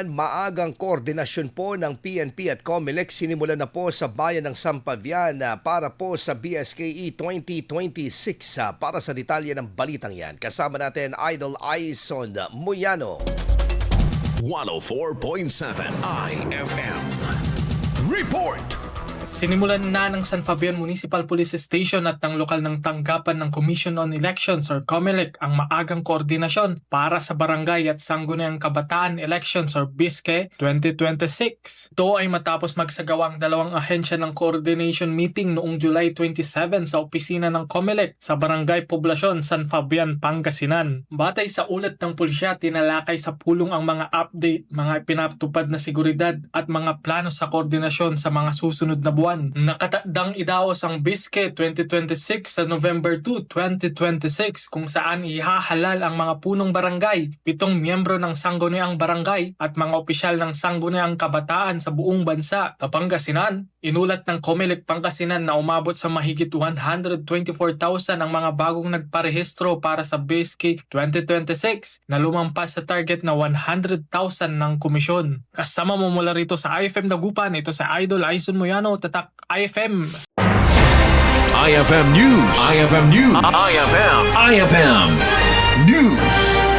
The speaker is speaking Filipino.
Maagang koordinasyon po ng PNP at COMELEC sinimulan na po sa bayan ng Sampavian para po sa BSKE 2026. Para sa detalye ng balitang yan, kasama natin Idol Aison Muyano. 104.7 IFM Report. Sinimulan na ng San Fabian Municipal Police Station at ng lokal ng tanggapan ng Commission on Elections or COMELEC ang maagang koordinasyon para sa Barangay at Sangguniang Kabataan Elections or BISKE 2026. Ito ay matapos magsagawa ang dalawang ahensya ng coordination meeting noong July 27 sa opisina ng COMELEC sa Barangay Poblasyon, San Fabian, Pangasinan. Batay sa ulat ng pulisya, tinalakay sa pulong ang mga update, mga pinatupad na seguridad at mga plano sa koordinasyon sa mga susunod na buwan. Nakatakdang idaos ang BISKE 2026 sa November 2, 2026 kung saan ihahalal ang mga punong barangay, 7 miyembro ng Sangguniang Barangay at mga opisyal ng Sangguniang Kabataan sa buong bansa. Sa Pangasinan, inulat ng COMELEC Pangasinan na umabot sa mahigit 124,000 ang mga bagong nagparehistro para sa BISKE 2026 na lumampas sa target na 100,000 ng komisyon. Kasama mo mula rito sa IFM Dagupan, ito sa Idol Aison Muyano, Tatak IFM. IFM News. IFM News. IFM News.